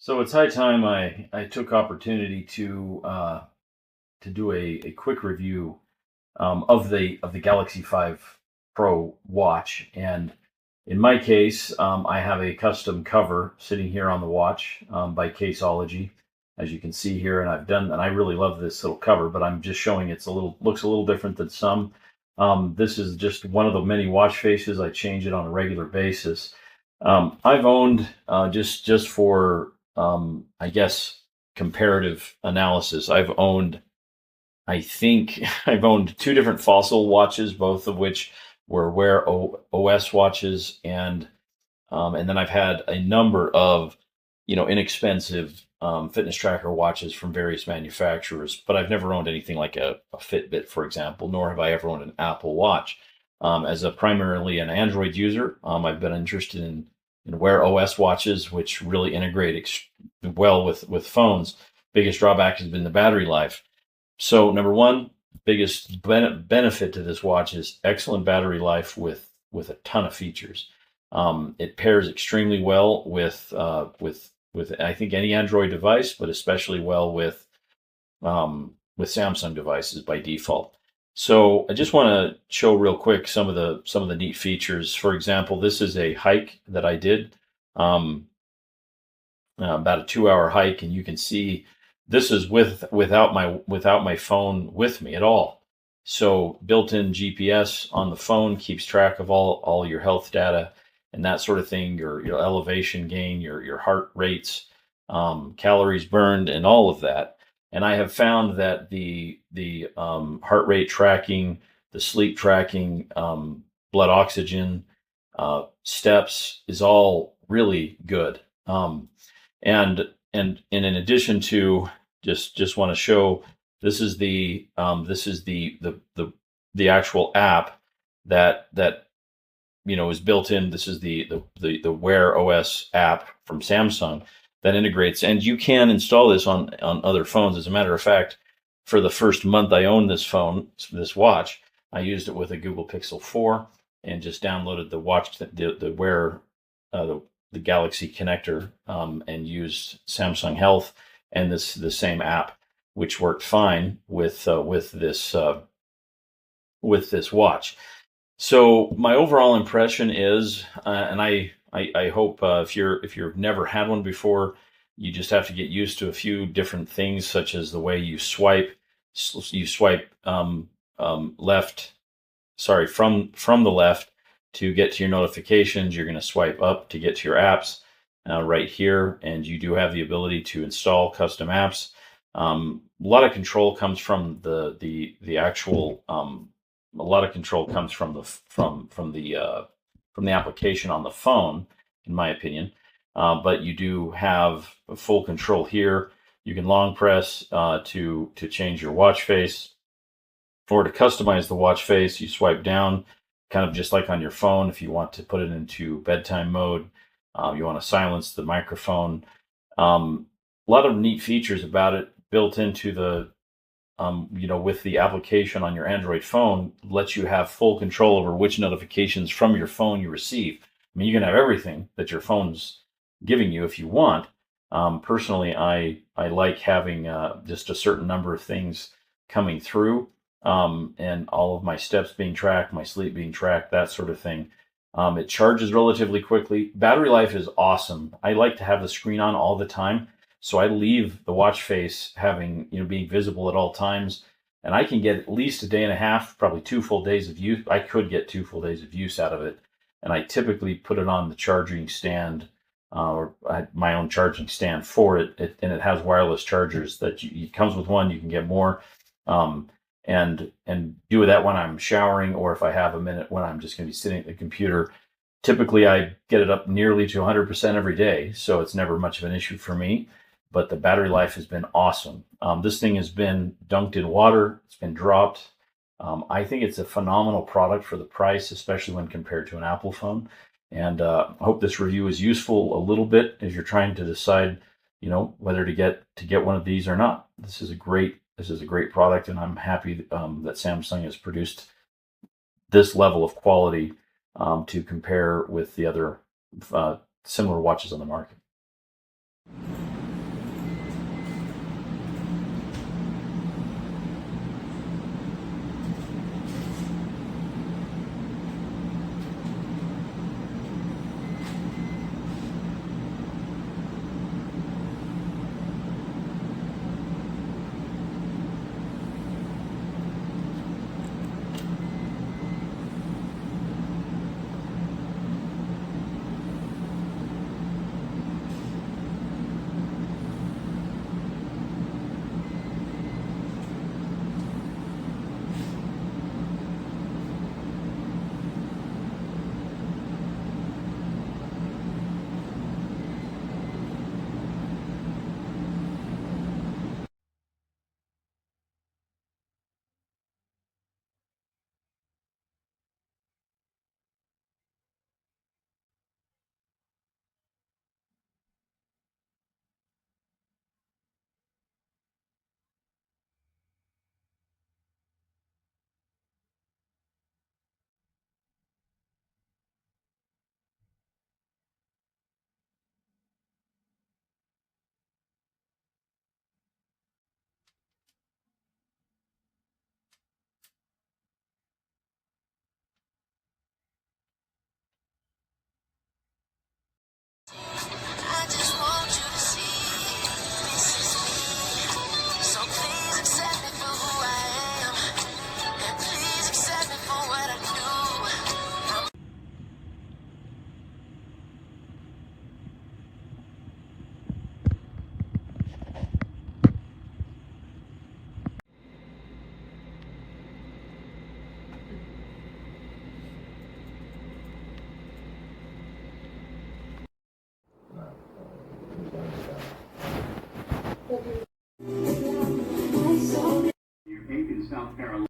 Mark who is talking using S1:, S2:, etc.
S1: So it's high time I took opportunity to do a quick review of the Galaxy 5 Pro watch. And in my case, I have a custom cover sitting here on the watch by Caseology, as you can see here. And I really love this little cover, but I'm just showing looks a little different than some. This is just one of the many watch faces. I change it on a regular basis. I've owned just for I guess comparative analysis. I think I've owned two different Fossil watches, both of which were Wear OS watches, and then I've had a number of inexpensive fitness tracker watches from various manufacturers. But I've never owned anything like a Fitbit, for example, nor have I ever owned an Apple Watch. As a primarily an Android user, I've been interested in Wear OS watches, which really integrate well with phones. Biggest drawback has been the battery life. So number one, biggest benefit to this watch is excellent battery life with a ton of features. It pairs extremely well with I think any Android device, but especially well with Samsung devices by default. So I just want to show real quick some of the neat features. For example, this is a hike that I did, um, about a 2 hour hike, and you can see this is without my phone with me at all. So built-in GPS on the phone keeps track of all your health data and that sort of thing, your elevation gain, your heart rates, calories burned, and all of that. And I have found that the heart rate tracking, the sleep tracking, blood oxygen, steps is all really good. And in addition to just want to show, this is the actual app that is built in. This is the Wear OS app from Samsung that integrates, and you can install this on other phones. As a matter of fact, for the first month I owned this watch, I used it with a Google Pixel 4 and just downloaded the Wear the Galaxy connector, and used Samsung Health and the same app, which worked fine with this watch. So my overall impression is, and I hope, if you've never had one before, you just have to get used to a few different things, such as the way you swipe. You swipe left, sorry, from the left to get to your notifications. You're going to swipe up to get to your apps, right here, and you do have the ability to install custom apps. A lot of control comes from the actual. A lot of control comes from the application on the phone, in my opinion. But you do have full control here. You can long press to change your watch face, or to customize the watch face. You swipe down, kind of just like on your phone. If you want to put it into bedtime mode, you want to silence the microphone. A lot of neat features about it built into with the application on your Android phone, lets you have full control over which notifications from your phone you receive. I mean, you can have everything that your phone's giving you if you want. Personally, I like having just a certain number of things coming through, and all of my steps being tracked, my sleep being tracked, that sort of thing. It charges relatively quickly. Battery life is awesome. I like to have the screen on all the time, so I leave the watch face being visible at all times, and I can get at least a day and a half, probably 2 full days of use. I could get 2 full days of use out of it, and I typically put it on the charging stand, or I had my own charging stand for it. And it has wireless chargers it comes with one. You can get more, and do that when I'm showering, or if I have a minute when I'm just going to be sitting at the computer. Typically, I get it up nearly to 100% every day, so it's never much of an issue for me. But the battery life has been awesome. This thing has been dunked in water. It's been dropped. I think it's a phenomenal product for the price, especially when compared to an Apple phone. And I hope this review is useful a little bit as you're trying to decide, whether to get one of these or not. This is a great product, and I'm happy that Samsung has produced this level of quality, to compare with the other similar watches on the market.
S2: You're in South Carolina.